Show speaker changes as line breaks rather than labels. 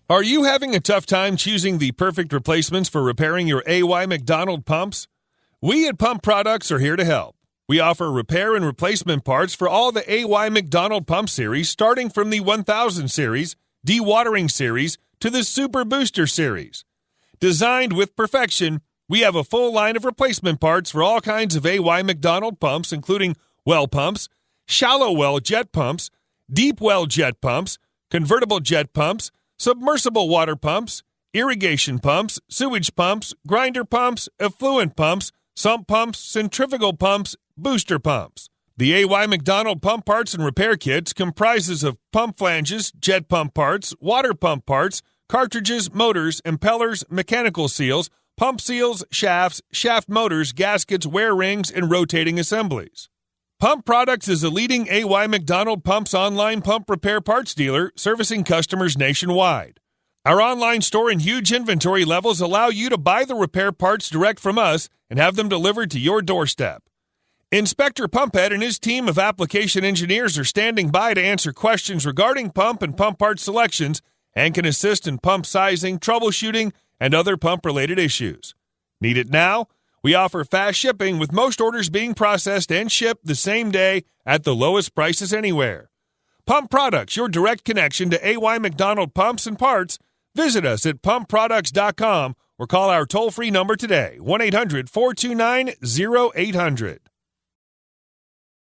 Are you having a tough time choosing the perfect replacements for repairing your AY McDonald pumps? We at Pump Products are here to help. We offer repair and replacement parts for all the AY McDonald pump series, starting from the 1000 series, dewatering series, to the Super Booster series. Designed with perfection, we have a full line of replacement parts for all kinds of AY McDonald pumps, including well pumps, shallow well jet pumps, deep well jet pumps, convertible jet pumps, submersible water pumps, irrigation pumps, sewage pumps, grinder pumps, effluent pumps, sump pumps, centrifugal pumps, booster pumps. The AY McDonald Pump Parts and Repair Kits comprises of pump flanges, jet pump parts, water pump parts, cartridges, motors, impellers, mechanical seals, pump seals, shafts, shaft motors, gaskets, wear rings, and rotating assemblies. Pump Products is a leading AY McDonald Pumps online pump repair parts dealer servicing customers nationwide. Our online store and huge inventory levels allow you to buy the repair parts direct from us and have them delivered to your doorstep. Inspector Pumphead and his team of application engineers are standing by to answer questions regarding pump and pump part selections and can assist in pump sizing, troubleshooting, and other pump-related issues. Need it now? We offer fast shipping, with most orders being processed and shipped the same day at the lowest prices anywhere. Pump Products, your direct connection to AY McDonald Pumps and Parts. Visit us at pumpproducts.com or call our toll-free number today, 1-800-429-0800.